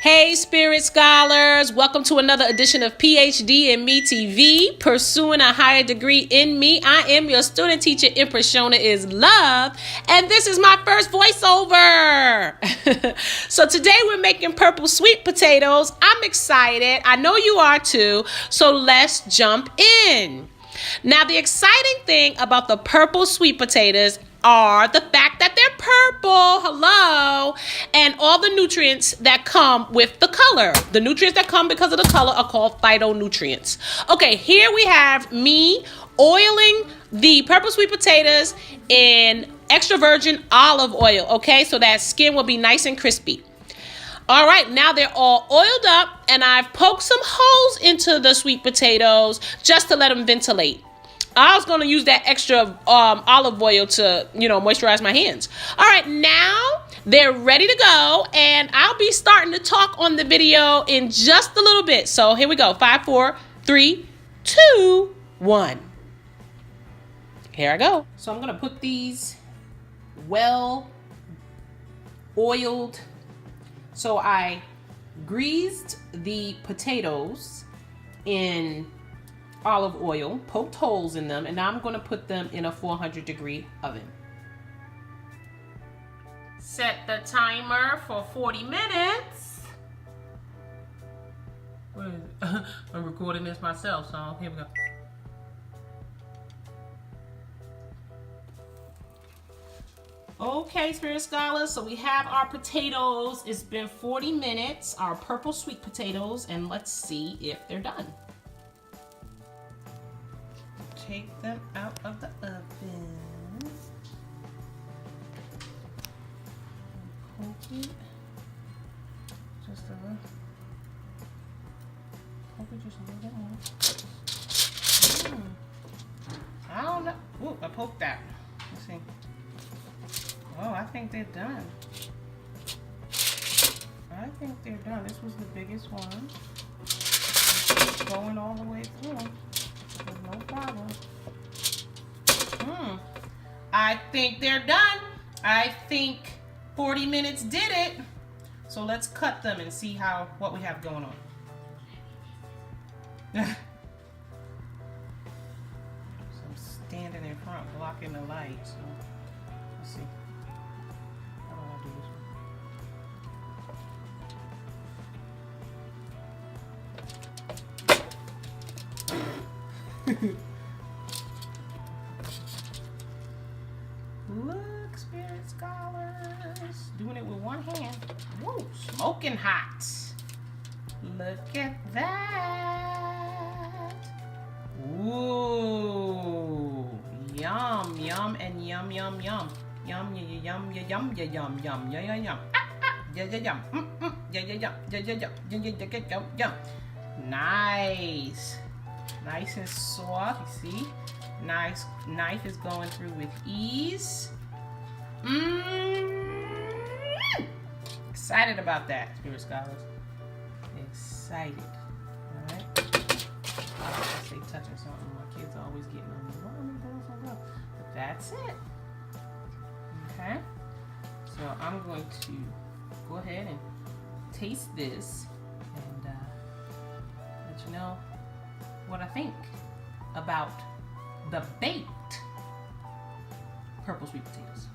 Hey Spirit Scholars, welcome to another edition of PHDinMETV, pursuing a higher degree in me. I am your student teacher, Empress Shona IsLoved, and this is my first voiceover. So today we're making purple sweet potatoes. I'm excited. I know you are too. So let's jump in. Now, the exciting thing about the purple sweet potatoes are the fact that they're purple, hello, and all the nutrients that come with the color. The nutrients that come because of the color are called phytonutrients. Okay, here we have me oiling the purple sweet potatoes in extra virgin olive oil, okay, so that skin will be nice and crispy. All right, now they're all oiled up, and I've poked some holes into the sweet potatoes just to let them ventilate. I was going to use that extra olive oil to, moisturize my hands. All right, now they're ready to go, and I'll be starting to talk on the video in just a little bit. So here we go. 5, 4, 3, 2, 1. Here I go. So I'm going to put these well-oiled. So I greased the potatoes in olive oil, poked holes in them, and now I'm going to put them in a 400-degree oven. Set the timer for 40 minutes. Where is it? I'm recording this myself, so here we go. Okay, Spirit Scholars, so we have our potatoes. It's been 40 minutes, our purple sweet potatoes, and let's see if they're done. Take them out of the oven. Poke it just a little. Poke it just a little bit more. I don't know. Ooh, I poked that. Let's see. Oh, I think they're done. I think they're done. This was the biggest one. Going all the way through. No problem. I think they're done. I think 40 minutes did it. So let's cut them and see what we have going on. So I'm standing in front, blocking the light. So let's see. How do I do this one? Look, Spirit Scholars, doing it with one hand. Woo, smoking hot. Look at that. Ooh, yum, yum, and yum, yum, yum. Yum, yum, yum, yum, yum, yum, yum, yum, yum. Yeah, yeah, yum. Yeah, yeah, yum. Yeah, yeah, yum. Yeah, yeah, yum, yum. Nice. Nice and soft, you see? Nice knife is going through with ease. Excited about that, Spirit Scholars. Excited. Alright. I say touching something. My kids are always getting on me. But that's it. Okay. So I'm going to go ahead and taste this and let you know what I think about the baked purple sweet potatoes.